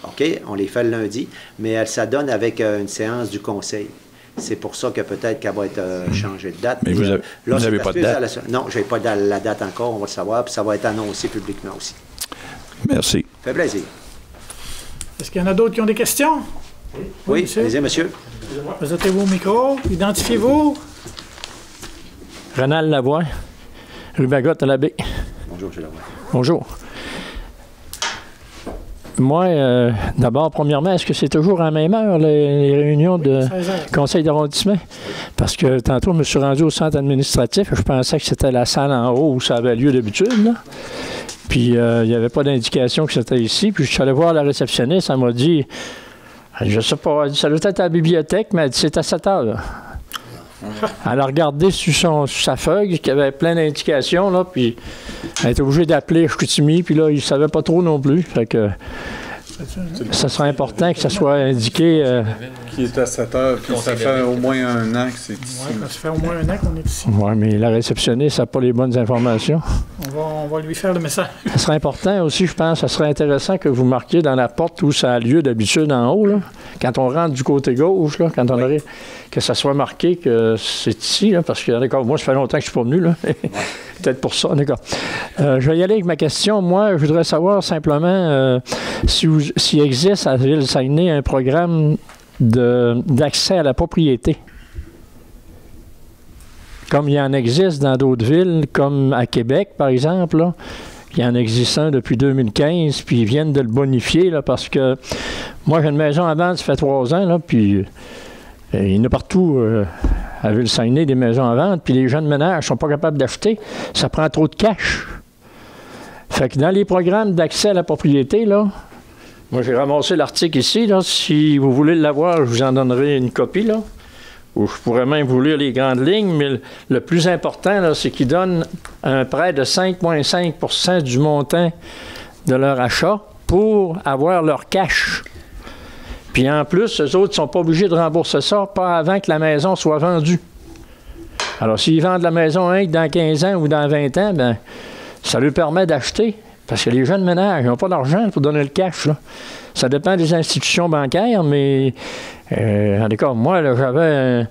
[SPEAKER 5] OK? On les fait le lundi, mais elle s'adonne avec une séance du conseil. C'est pour ça que peut-être qu'elle va être changée de date.
[SPEAKER 8] Mais vous n'avez pas de date?
[SPEAKER 5] Non, je n'ai pas la date encore, on va le savoir, puis ça va être annoncé publiquement aussi.
[SPEAKER 8] Merci.
[SPEAKER 5] Ça fait plaisir.
[SPEAKER 1] Est-ce qu'il y en a d'autres qui ont des questions?
[SPEAKER 5] Oui, allez-y, monsieur.
[SPEAKER 1] Présentez-vous au micro. Identifiez-vous.
[SPEAKER 9] Ronald Lavoie, rue Bagotte à la baie.
[SPEAKER 5] Bonjour, M. Lavoie.
[SPEAKER 9] Bonjour. Moi, d'abord, premièrement, est-ce que c'est toujours à la même heure, les réunions de conseil d'arrondissement? Parce que tantôt, je me suis rendu au centre administratif et je pensais que c'était la salle en haut où ça avait lieu d'habitude, là. Puis, il n'y avait pas d'indication que c'était ici. Puis, je suis allé voir la réceptionniste, elle m'a dit, je sais pas, ça doit être à la bibliothèque, mais elle dit, c'est à 7 heures, là. Elle a regardé sur sa feuille, qu'il y avait plein d'indications, là, puis elle était obligée d'appeler Chicoutimi, puis là, il ne savait pas trop non plus. Fait que ça serait important que ça soit indiqué.
[SPEAKER 2] Qui est à 7 heures, puis ça fait au moins un an que c'est ici.
[SPEAKER 1] Oui, ça fait au moins un an qu'on est ici.
[SPEAKER 9] Oui, mais la réceptionniste n'a pas les bonnes informations.
[SPEAKER 1] On va lui faire le message.
[SPEAKER 9] Ça serait important aussi, je pense, ça serait intéressant que vous marquiez dans la porte où ça a lieu d'habitude en haut, là, quand on rentre du côté gauche, là, quand on arrive, que ça soit marqué que c'est ici, là, parce que, d'accord, moi, ça fait longtemps que je ne suis pas venu, là. Peut-être pour ça, d'accord. Je vais y aller avec ma question. Moi, je voudrais savoir simplement s'il existe à Ville-Saguenay un programme d'accès à la propriété. Comme il y en existe dans d'autres villes, comme à Québec, par exemple, là. Il y en existe un depuis 2015, puis ils viennent de le bonifier, là, parce que moi, j'ai une maison à vendre, ça fait 3 ans, là, puis il y en a partout à Ville-Saguenay des maisons à vendre, puis les jeunes ménages ne sont pas capables d'acheter. Ça prend trop de cash. Fait que dans les programmes d'accès à la propriété, là, moi, j'ai ramassé l'article ici, là. Si vous voulez l'avoir, je vous en donnerai une copie, là. Ou je pourrais même vous lire les grandes lignes, mais le plus important, là, c'est qu'ils donnent un prêt de 5,5 % du montant de leur achat pour avoir leur cash. Puis en plus, eux autres ne sont pas obligés de rembourser ça, pas avant que la maison soit vendue. Alors, s'ils vendent la maison dans 15 ans ou dans 20 ans, ben ça leur permet d'acheter. Parce que les jeunes ménages n'ont pas d'argent pour donner le cash, là. Ça dépend des institutions bancaires, mais en tout cas, moi, là, j'avais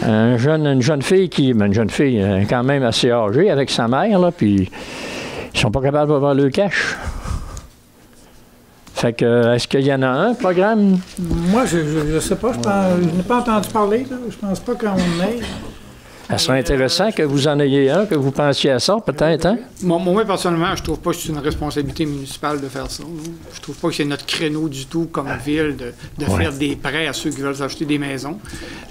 [SPEAKER 9] une jeune fille une jeune fille quand même assez âgée avec sa mère, là, puis ils sont pas capables d'avoir le cash. Fait que, est-ce qu'il y en a un programme?
[SPEAKER 1] Moi, je sais pas. Je n'ai pas entendu parler. Là. Je pense pas qu'on ait.
[SPEAKER 9] Ça serait intéressant que vous en ayez un, que vous pensiez à ça, peut-être, hein?
[SPEAKER 3] Moi, personnellement, je trouve pas que c'est une responsabilité municipale de faire ça. Je trouve pas que c'est notre créneau du tout, comme ville, de faire des prêts à ceux qui veulent acheter des maisons.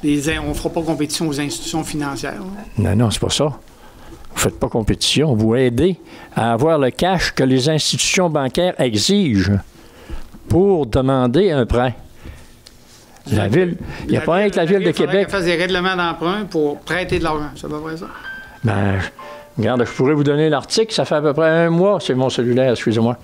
[SPEAKER 3] On ne fera pas compétition aux institutions financières. Là.
[SPEAKER 9] Non, c'est pas ça. Vous ne faites pas compétition. Vous aidez à avoir le cash que les institutions bancaires exigent pour demander un prêt. La ville, il n'y a pas rien que la Ville de Québec.
[SPEAKER 3] Il fasse des règlements d'emprunt pour prêter de l'argent. C'est pas vrai, ça?
[SPEAKER 9] Ben, regarde, je pourrais vous donner l'article. Ça fait à peu près 1 mois. C'est mon cellulaire, excusez-moi.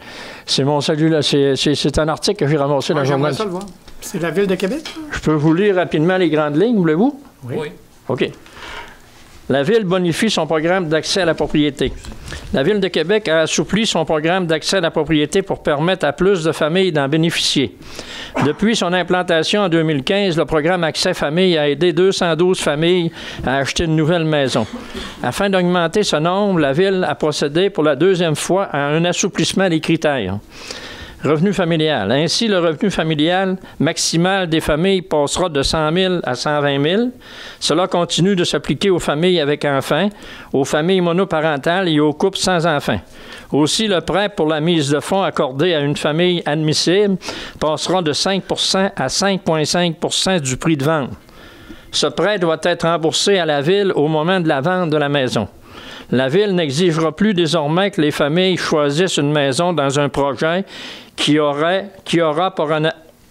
[SPEAKER 9] C'est mon cellulaire. C'est un article que j'ai ramassé dans le journal.
[SPEAKER 3] Ça le voir.
[SPEAKER 1] C'est la Ville de Québec?
[SPEAKER 9] Je peux vous lire rapidement les grandes lignes, voulez-vous?
[SPEAKER 1] Oui.
[SPEAKER 9] OK. La Ville bonifie son programme d'accès à la propriété. La Ville de Québec a assoupli son programme d'accès à la propriété pour permettre à plus de familles d'en bénéficier. Depuis son implantation en 2015, le programme Accès Famille a aidé 212 familles à acheter une nouvelle maison. Afin d'augmenter ce nombre, la Ville a procédé pour la 2e fois à un assouplissement des critères. Revenu familial. Ainsi, le revenu familial maximal des familles passera de 100 000 à 120 000. Cela continue de s'appliquer aux familles avec enfants, aux familles monoparentales et aux couples sans enfants. Aussi, le prêt pour la mise de fonds accordé à une famille admissible passera de 5 % à 5,5 % du prix de vente. Ce prêt doit être remboursé à la Ville au moment de la vente de la maison. La Ville n'exigera plus désormais que les familles choisissent une maison dans un projet qui aura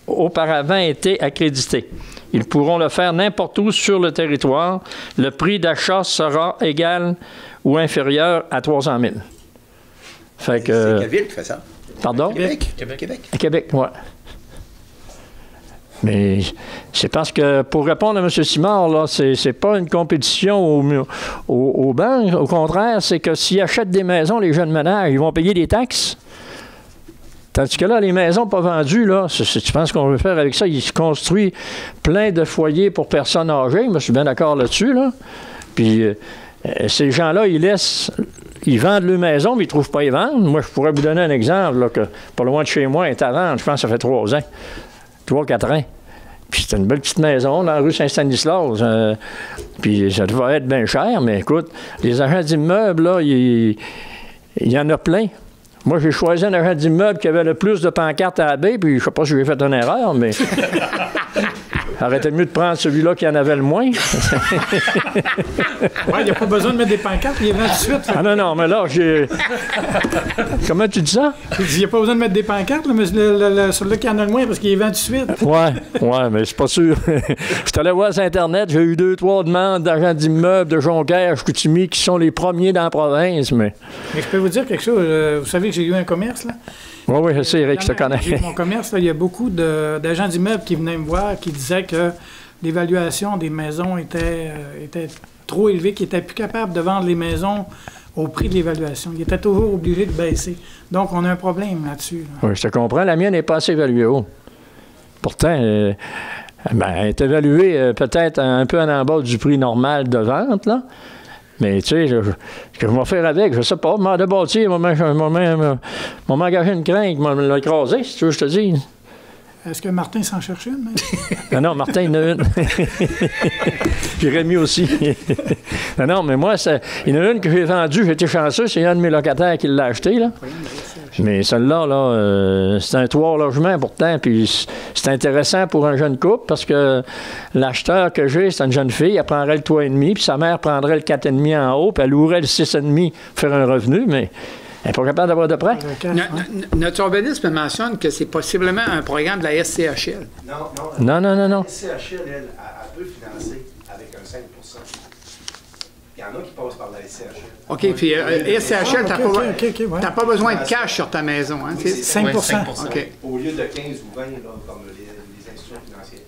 [SPEAKER 9] auparavant été accrédité. Ils pourront le faire n'importe où sur le territoire. Le prix d'achat sera égal ou inférieur à 300 000. Fait que,
[SPEAKER 5] c'est quelle ville qui fait ça?
[SPEAKER 9] Pardon?
[SPEAKER 5] Québec.
[SPEAKER 9] À Québec, oui. Mais c'est parce que, pour répondre à M. Simard, là, c'est pas une compétition aux banques. Au contraire, c'est que s'ils achètent des maisons, les jeunes ménages, ils vont payer des taxes. Tandis que là, les maisons pas vendues, là, tu penses qu'on veut faire avec ça? Ils se construisent plein de foyers pour personnes âgées. Moi, je suis bien d'accord là-dessus, là. Puis ces gens-là, ils vendent leur maison, mais ils ne trouvent pas y vendre. Moi, je pourrais vous donner un exemple, là, que pas loin de chez moi est à vendre. Je pense que ça fait 3 ans. 3-4 ans. Puis c'est une belle petite maison dans la rue Saint-Stanislas. Puis ça devait être bien cher, mais écoute, les agents d'immeubles, là, il y en a plein. Moi, j'ai choisi un agent d'immeuble qui avait le plus de pancartes à la baie, puis je sais pas si j'ai fait une erreur, mais arrêtez mieux de prendre celui-là qui en avait le moins.
[SPEAKER 1] Oui, il n'y a pas besoin de mettre des pancartes, il est vend tout de suite.
[SPEAKER 9] Ah non, mais là, j'ai... Comment tu dis ça?
[SPEAKER 1] Il n'y a pas besoin de mettre des pancartes, là, mais celui-là qui en a le moins, parce qu'il est vend tout de suite.
[SPEAKER 9] Ouais, mais c'est pas sûr. Je suis allé voir sur Internet, j'ai eu 2-3 demandes d'agents d'immeubles de Jonquière, Chicoutimi, qui sont les premiers dans la province, mais
[SPEAKER 1] je peux vous dire quelque chose. Vous savez que j'ai eu un commerce, là?
[SPEAKER 9] Oui, je sais, Eric, je te connais.
[SPEAKER 1] Mon commerce, là, il y a beaucoup d'agents d'immeubles qui venaient me voir, qui disaient que l'évaluation des maisons était trop élevée, qu'ils n'étaient plus capables de vendre les maisons au prix de l'évaluation. Ils étaient toujours obligés de baisser. Donc, on a un problème là-dessus. Là.
[SPEAKER 9] Oui, je te comprends. La mienne n'est pas assez évaluée haut. Pourtant, elle est évaluée peut-être un peu en bas du prix normal de vente, là. Mais tu sais, ce que je vais faire avec, je sais pas. M'en de bâtir, m'a engagé une crainte, m'a écrasé, si tu veux que je te dise.
[SPEAKER 1] Est-ce que Martin s'en cherche une?
[SPEAKER 9] Non, Martin, il en a une. Puis Rémi aussi. Non, mais moi, il y en a une que j'ai vendue, j'ai été chanceux, c'est un de mes locataires qui l'a acheté, là. Mais celle-là, là, c'est un 3 logements pourtant, puis c'est intéressant pour un jeune couple parce que l'acheteur que j'ai, c'est une jeune fille, elle prendrait le 3,5, puis sa mère prendrait le 4,5 en haut, puis elle louerait le 6,5 pour faire un revenu, mais elle n'est pas capable d'avoir de prêt.
[SPEAKER 3] Notre urbanisme mentionne que c'est possiblement un programme de la SCHL.
[SPEAKER 9] Non.
[SPEAKER 10] La SCHL, elle peut financer avec un 5 %. Il y en a qui passent par la SCHL.
[SPEAKER 3] OK, puis SCHL, tu n'as pas besoin de cash sur ta maison. Hein?
[SPEAKER 10] Oui,
[SPEAKER 1] 5
[SPEAKER 3] OK.
[SPEAKER 10] Au lieu de 15 ou 20, là, comme les institutions financières.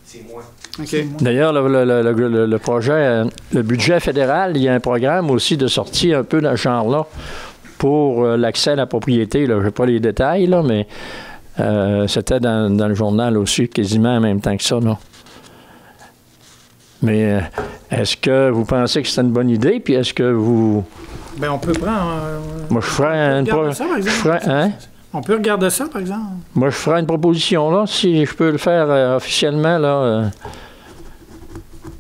[SPEAKER 10] C'est moins.
[SPEAKER 3] OK.
[SPEAKER 9] D'ailleurs, le projet, le budget fédéral, il y a un programme aussi de sortie un peu dans ce genre-là pour l'accès à la propriété. Je n'ai pas les détails, là, mais c'était dans le journal aussi, quasiment en même temps que ça. Là. Mais est-ce que vous pensez que c'est une bonne idée? Puis est-ce que vous...
[SPEAKER 1] Bien, on peut prendre...
[SPEAKER 9] Moi, je ferais
[SPEAKER 1] On peut regarder ça, par exemple.
[SPEAKER 9] Moi, je ferais une proposition, là, si je peux le faire officiellement, là.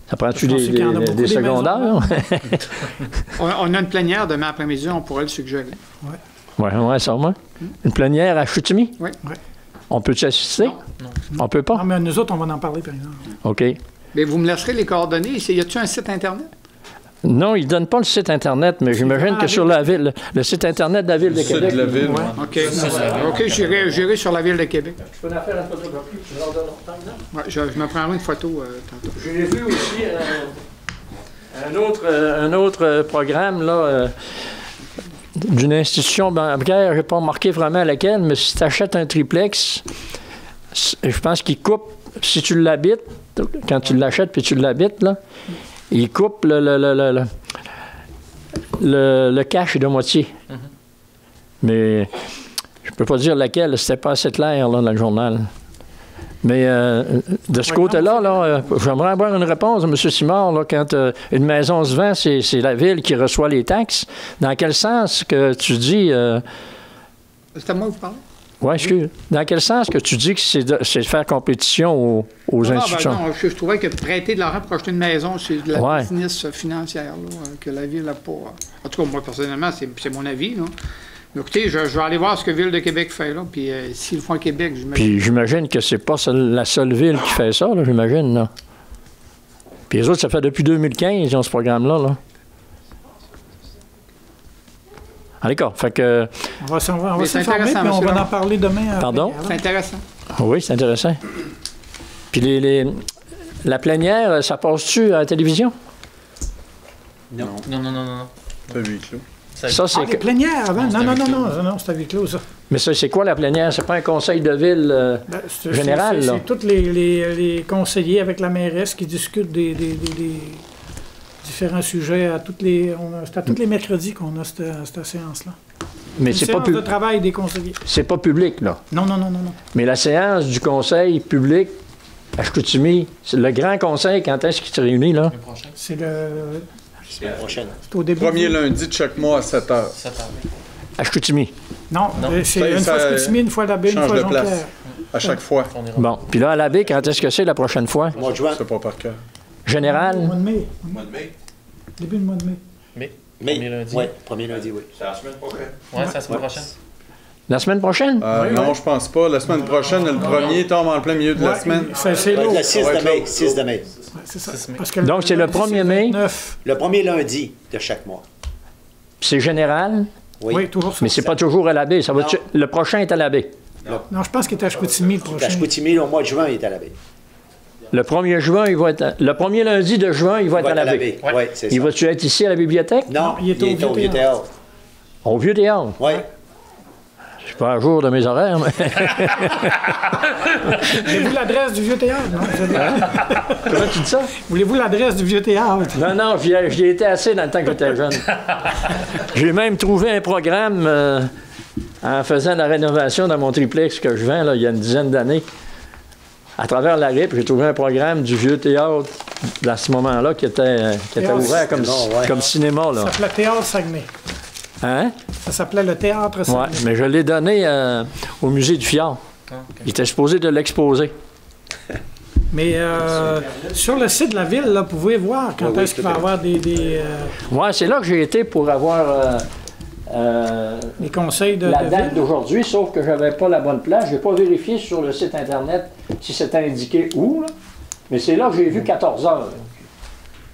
[SPEAKER 9] Ça prend-tu des secondaires?
[SPEAKER 3] On a une plénière demain après-midi, on pourrait le suggérer.
[SPEAKER 9] Oui, sûrement. Une plénière à Chicoutimi?
[SPEAKER 3] Oui.
[SPEAKER 9] On peut-tu assister?
[SPEAKER 3] Non.
[SPEAKER 9] On peut pas?
[SPEAKER 1] Non, mais nous autres, on va en parler, par exemple.
[SPEAKER 9] OK.
[SPEAKER 3] Mais vous me laisserez les coordonnées. Y a-t-il un site Internet?
[SPEAKER 9] Non, ils ne donnent pas le site Internet, mais j'imagine que sur la ville, le site Internet de la Ville de Québec.
[SPEAKER 2] De la ville,
[SPEAKER 3] OK, j'irai sur la Ville de Québec.
[SPEAKER 9] Je peux en faire une photographie, tu leur donnes leur temps,
[SPEAKER 3] ouais, je me prendrai une photo tantôt.
[SPEAKER 9] J'ai vu aussi un autre programme, là, d'une institution bancaire, je n'ai pas remarqué vraiment laquelle, mais si tu achètes un triplex, je pense qu'il coupe, si tu l'habites, quand tu l'achètes puis tu l'habites, là, il coupe le cash de moitié. Mais je peux pas dire laquelle, c'était pas assez clair là, dans le journal. Mais de ce côté-là, là, j'aimerais avoir une réponse de M. Simard. Là, quand une maison se vend, c'est la ville qui reçoit les taxes. Dans quel sens que tu dis...
[SPEAKER 3] C'est à moi que vous parlez?
[SPEAKER 9] Oui, excuse. Dans quel sens que tu dis que c'est de faire compétition aux institutions?
[SPEAKER 3] Non, je trouvais que prêter de l'argent pour acheter une maison, c'est de la business financière là, que la Ville n'a pas. En tout cas, moi, personnellement, c'est mon avis. Là. Mais écoutez, je vais aller voir ce que Ville de Québec fait, là, puis s'ils le font à Québec, j'imagine.
[SPEAKER 9] Puis j'imagine que c'est pas la seule ville qui fait ça, là, j'imagine. Là. Puis les autres, ça fait depuis 2015, ils ont ce programme-là. Là. Ah, d'accord. Fait que...
[SPEAKER 1] On va s'informer, puis on va en parler demain.
[SPEAKER 9] Pardon?
[SPEAKER 3] C'est intéressant.
[SPEAKER 9] Oui, c'est intéressant. Puis la plénière, ça passe-tu à la télévision?
[SPEAKER 4] Non.
[SPEAKER 2] Pas huis clos.
[SPEAKER 9] Ça, c'est
[SPEAKER 1] les plénières avant? Non, c'est à huis clos, ça.
[SPEAKER 9] Mais ça, c'est quoi la plénière? C'est pas un conseil de ville général, là?
[SPEAKER 1] C'est tous les conseillers avec la mairesse qui discutent des différents sujets. C'est à tous les mercredis qu'on a cette séance-là.
[SPEAKER 9] Mais c'est pas
[SPEAKER 1] de travail des conseillers.
[SPEAKER 9] C'est pas public, là?
[SPEAKER 1] Non.
[SPEAKER 9] Mais la séance du conseil public à Chicoutimi, c'est le grand conseil, quand est-ce qu'il se réunit, là?
[SPEAKER 1] C'est
[SPEAKER 5] la prochaine.
[SPEAKER 1] C'est au début.
[SPEAKER 2] Premier lundi de chaque mois à 7 h.
[SPEAKER 9] À Chicoutimi?
[SPEAKER 1] Non. C'est une fois Chicoutimi, une fois la baie, une fois Jonquière.
[SPEAKER 2] À chaque fois.
[SPEAKER 9] Bon. Puis là, à la baie, quand est-ce que c'est la prochaine fois?
[SPEAKER 5] Mois de juin.
[SPEAKER 2] C'est pas par cœur.
[SPEAKER 9] Général?
[SPEAKER 1] Mois de mai. Début du mois de mai.
[SPEAKER 4] Premier lundi.
[SPEAKER 5] Oui, premier lundi, oui.
[SPEAKER 4] C'est la semaine prochaine. Oui, c'est la semaine prochaine.
[SPEAKER 9] La semaine prochaine?
[SPEAKER 2] Non, je pense pas. La semaine prochaine, le premier tombe en plein milieu de la semaine.
[SPEAKER 1] C'est
[SPEAKER 5] le 6 de mai. 6 de mai.
[SPEAKER 1] C'est ça.
[SPEAKER 9] Donc, c'est le 1er mai?
[SPEAKER 5] Le premier lundi de chaque mois.
[SPEAKER 9] C'est général?
[SPEAKER 1] Oui, toujours ça.
[SPEAKER 9] Mais c'est pas toujours à la baie. Le prochain est à la baie.
[SPEAKER 1] Non, je pense qu'il est à Chicoutimi le prochain.
[SPEAKER 5] À Chicoutimi, au mois de juin, il est à la baie.
[SPEAKER 9] Le 1er juin, il va être... Le premier lundi de juin, il va être à la baie.
[SPEAKER 5] Oui, c'est ça.
[SPEAKER 9] Il va-tu être ici à la bibliothèque?
[SPEAKER 5] Non, il est au Vieux Théâtre.
[SPEAKER 9] Au Vieux Théâtre?
[SPEAKER 5] Oui.
[SPEAKER 9] Je suis pas à jour de mes horaires, mais...
[SPEAKER 1] Voulez-vous l'adresse du Vieux Théâtre?
[SPEAKER 9] Comment tu dis ça?
[SPEAKER 1] Voulez-vous l'adresse du Vieux Théâtre?
[SPEAKER 9] Non, j'y ai été assez dans le temps que j'étais jeune. J'ai même trouvé un programme en faisant la rénovation dans mon triplex que je vends là, il y a une dizaine d'années. À travers la RIP, j'ai trouvé un programme du Vieux Théâtre à ce moment-là qui était ouvert comme cinéma. Là.
[SPEAKER 1] Ça s'appelait Théâtre Saguenay.
[SPEAKER 9] Hein? Ça
[SPEAKER 1] s'appelait le Théâtre Saguenay.
[SPEAKER 9] Oui, mais je l'ai donné au musée du Fjord. Okay. Il était supposé de l'exposer.
[SPEAKER 1] Mais sur le site de la ville, là, vous pouvez voir quand est-ce qu'il va y avoir des...
[SPEAKER 9] Oui, c'est là que j'ai été pour avoir...
[SPEAKER 1] les conseils de
[SPEAKER 9] la date d'aujourd'hui, sauf que je n'avais pas la bonne place. Je n'ai pas vérifié sur le site Internet si c'était indiqué où, là. Mais c'est là que j'ai vu 14 heures.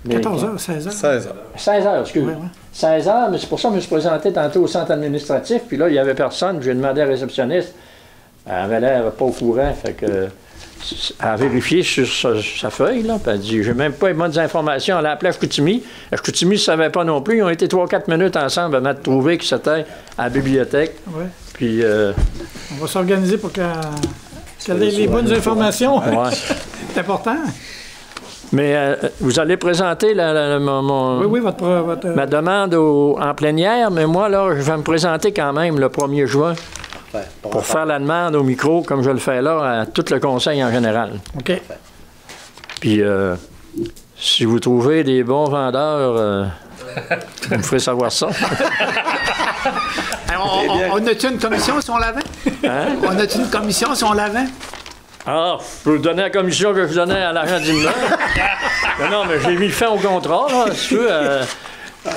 [SPEAKER 1] 14 heures, 16 heures?
[SPEAKER 2] 16 heures.
[SPEAKER 9] 16 heures, excusez.
[SPEAKER 1] Ouais.
[SPEAKER 9] 16 heures, mais c'est pour ça que je me suis présenté tantôt au centre administratif, puis là, il n'y avait personne. J'ai demandé à la réceptionniste. Elle avait l'air pas au courant, fait que... Elle a vérifié sur sa feuille, là, puis elle dit « J'ai même pas les bonnes informations. » Elle a appelé à Chicoutimi. À Chicoutimi ne savait pas non plus. Ils ont été 3-4 minutes ensemble à m'être trouvé que c'était à la bibliothèque.
[SPEAKER 1] Ouais.
[SPEAKER 9] Puis...
[SPEAKER 1] On va s'organiser pour qu'elle ait les bonnes informations.
[SPEAKER 9] Ouais.
[SPEAKER 1] C'est important.
[SPEAKER 9] Mais vous allez présenter
[SPEAKER 1] Oui, votre
[SPEAKER 9] ma demande en plénière, mais moi, là, je vais me présenter quand même le 1er juin pour faire la demande au micro, comme je le fais là, à tout le conseil en général.
[SPEAKER 1] OK.
[SPEAKER 9] Puis, si vous trouvez des bons vendeurs, vous me ferez savoir ça.
[SPEAKER 3] On a-tu une commission si on l'avait?
[SPEAKER 9] Hein?
[SPEAKER 3] On a-tu une commission si on l'avait?
[SPEAKER 9] Ah, je peux vous donner la commission que je donnais à l'agent d'immeuble. non, mais j'ai mis fin au contrat, là. Si tu veux,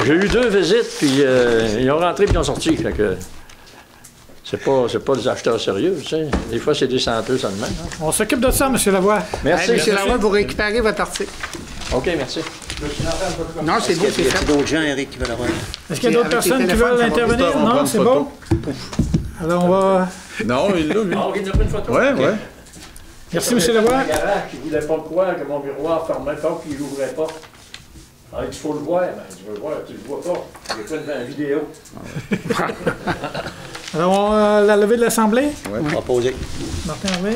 [SPEAKER 9] j'ai eu 2 visites, puis ils ont rentré puis ils ont sorti. Fait que c'est pas des acheteurs sérieux, tu sais. Des fois, c'est des senteux seulement. Hein.
[SPEAKER 1] On s'occupe de ça, M. Lavoie.
[SPEAKER 9] Merci.
[SPEAKER 3] M. Lavoie, vous récupérez votre article.
[SPEAKER 9] OK, merci.
[SPEAKER 3] Non, c'est beau, c'est
[SPEAKER 5] Y a
[SPEAKER 3] fait.
[SPEAKER 5] d'autres gens, Eric, qui veulent avoir?
[SPEAKER 1] Est-ce qu'il y a d'autres
[SPEAKER 3] Avec les
[SPEAKER 1] personnes qui
[SPEAKER 3] téléphones,
[SPEAKER 1] veulent
[SPEAKER 3] ça va
[SPEAKER 1] intervenir?
[SPEAKER 2] vite, on prend
[SPEAKER 1] Non,
[SPEAKER 2] une
[SPEAKER 1] c'est
[SPEAKER 2] photo.
[SPEAKER 1] bon. Alors, on va...
[SPEAKER 2] Non, il l'a, lui.
[SPEAKER 9] Ah, OK, il a pris une photo.
[SPEAKER 2] Ouais, ouais.
[SPEAKER 1] Merci, M. Lavoie.
[SPEAKER 9] Le garage qui voulait pas croire que mon miroir fermait pas qu'il l'ouvrait pas. Alors, il faut le voir. Ben, tu veux le voir, tu le vois pas. J'ai fait une vidéo.
[SPEAKER 1] Alors, la levée de l'Assemblée.
[SPEAKER 5] Proposé.
[SPEAKER 1] Martin Hervé.